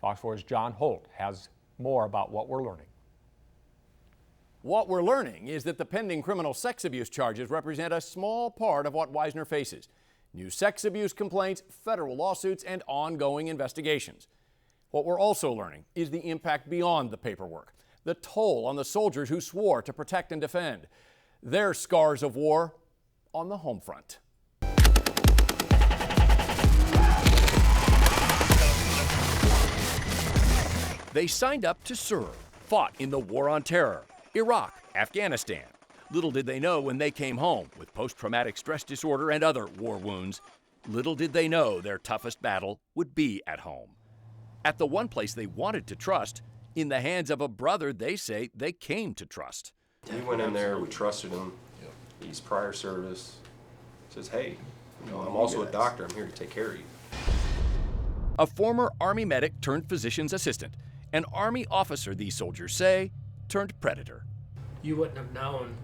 Fox 4's John Holt has more about what we're learning. What we're learning is that the pending criminal sex abuse charges represent a small part of what Wisner faces. New sex abuse complaints, federal lawsuits, and ongoing investigations. What we're also learning is the impact beyond the paperwork, the toll on the soldiers who swore to protect and defend, their scars of war on the home front. They signed up to serve, fought in the War on Terror, Iraq, Afghanistan. Little did they know when they came home with post-traumatic stress disorder and other war wounds. Little did they know their toughest battle would be at home. At the one place they wanted to trust, in the hands of a brother they say they came to trust. We went in there, we trusted him. He's prior service. Says, hey, I'm also a doctor, I'm here to take care of you. A former Army medic turned physician's assistant, an Army officer, these soldiers say, turned predator. You wouldn't have known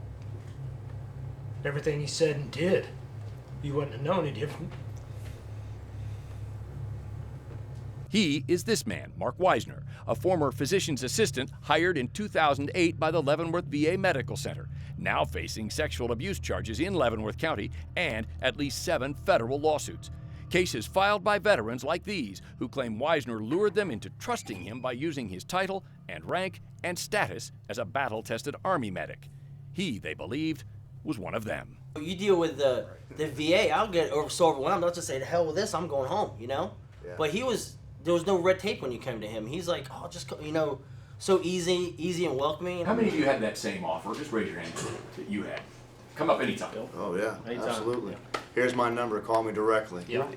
everything he said and did. You wouldn't have known any different. He is this man, Mark Wisner, a former physician's assistant hired in 2008 by the Leavenworth VA Medical Center, now facing sexual abuse charges in Leavenworth County and at least 7 federal lawsuits. Cases filed by veterans like these who claim Wisner lured them into trusting him by using his title and rank and status as a battle-tested Army medic. He, they believed, was one of them. You deal with the VA, I'll get so overwhelmed, I'll just say, the hell with this, I'm going home, you know? Yeah. But there was no red tape when you came to him. He's like, oh, just, so easy and welcoming. How many of you had that same offer? Just raise your hand that you had. Come up anytime. Oh, yeah, Anytime. absolutely. Yeah. Here's my number. Call me directly. Yeah.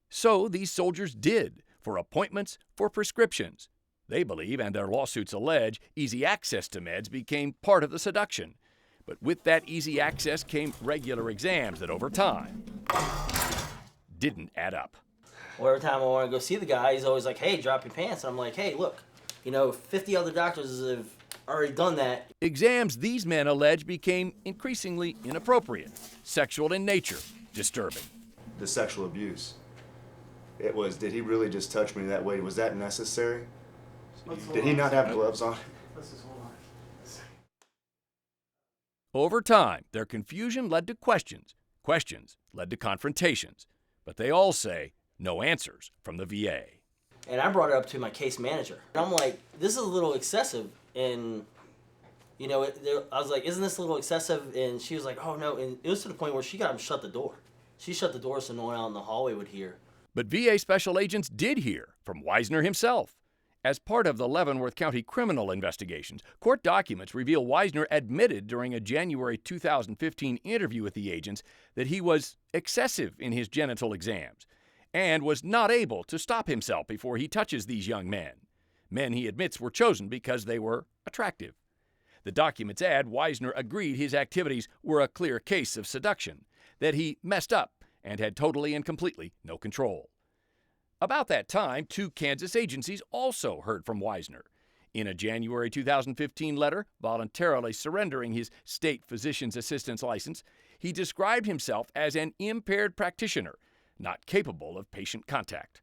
So these soldiers did, for appointments, for prescriptions. They believe, and their lawsuits allege, easy access to meds became part of the seduction. But with that easy access came regular exams that over time didn't add up. Well, every time I want to go see the guy, he's always like, hey, drop your pants. And I'm like, hey, look, 50 other doctors have already done that. Exams, these men allege, became increasingly inappropriate, sexual in nature, disturbing. The sexual abuse. It was, did he really just touch me that way? Was that necessary? Did he not have gloves on? Over time, their confusion led to questions. Questions led to confrontations. But they all say no answers from the VA. And I brought it up to my case manager. And I'm like, this is a little excessive. And, I was like, isn't this a little excessive? And she was like, oh, no. And it was to the point where she got him shut the door. She shut the door so no one out in the hallway would hear. But VA special agents did hear from Wisner himself. As part of the Leavenworth County criminal investigations, court documents reveal Wisner admitted during a January 2015 interview with the agents that he was excessive in his genital exams and was not able to stop himself before he touches these young men. Men he admits were chosen because they were attractive. The documents add Wisner agreed his activities were a clear case of seduction, that he messed up and had totally and completely no control. About that time, 2 Kansas agencies also heard from Wisner. In a January 2015 letter, voluntarily surrendering his state physician's assistant's license, he described himself as an impaired practitioner, not capable of patient contact.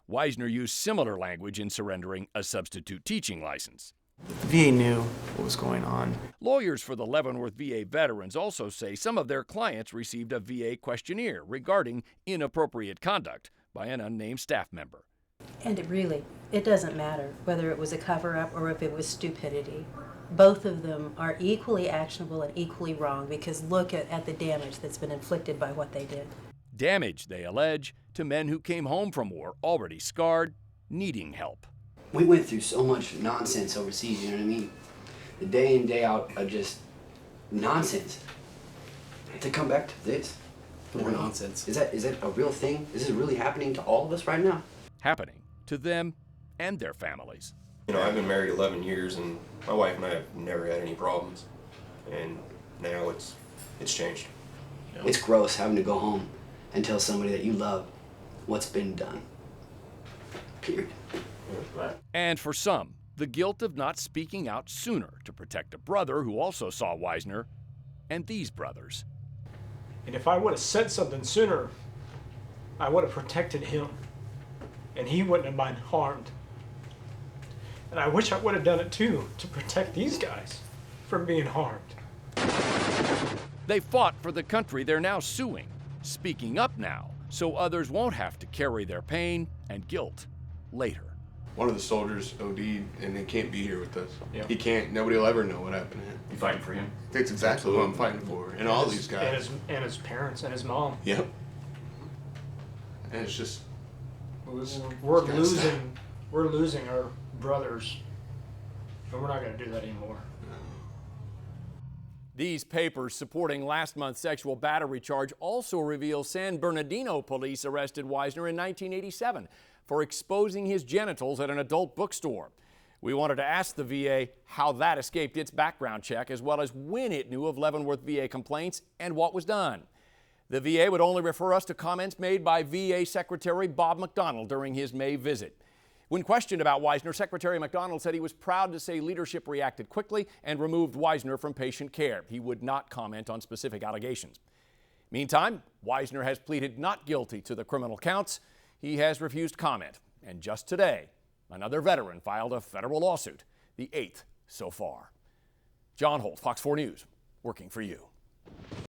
Wisner used similar language in surrendering a substitute teaching license. The VA knew what was going on. Lawyers for the Leavenworth VA veterans also say some of their clients received a VA questionnaire regarding inappropriate conduct by an unnamed staff member. And it doesn't matter whether it was a cover-up or if it was stupidity. Both of them are equally actionable and equally wrong because look at the damage that's been inflicted by what they did. Damage, they allege, to men who came home from war already scarred, needing help. We went through so much nonsense overseas, you know what I mean? The day in, day out of just nonsense. To come back to this. More nonsense. Is that a real thing? Is it really happening to all of us right now? Happening to them and their families. I've been married 11 years, and my wife and I have never had any problems. And now it's changed. It's gross having to go home and tell somebody that you love what's been done. Period. And for some, the guilt of not speaking out sooner to protect a brother who also saw Wisner and these brothers. And if I would have said something sooner, I would have protected him. And he wouldn't have been harmed. And I wish I would have done it too, to protect these guys from being harmed. They fought for the country they're now suing, speaking up now so others won't have to carry their pain and guilt later. One of the soldiers OD'd and he can't be here with us. Yeah. He can't. Nobody will ever know what happened to him. You fighting for him? That's exactly what I'm fighting for. And all these guys. And his parents and his mom. Yep. And it's just. We're gotta losing our brothers, and we're not going to do that anymore. These papers supporting last month's sexual battery charge also reveal San Bernardino police arrested Wisner in 1987 for exposing his genitals at an adult bookstore. We wanted to ask the VA how that escaped its background check, as well as when it knew of Leavenworth VA complaints and what was done. The VA would only refer us to comments made by VA Secretary Bob McDonnell during his May visit. When questioned about Wisner, Secretary McDonnell said he was proud to say leadership reacted quickly and removed Wisner from patient care. He would not comment on specific allegations. Meantime, Wisner has pleaded not guilty to the criminal counts. He has refused comment. And just today, another veteran filed a federal lawsuit, the 8th so far. John Holt, Fox 4 News, working for you.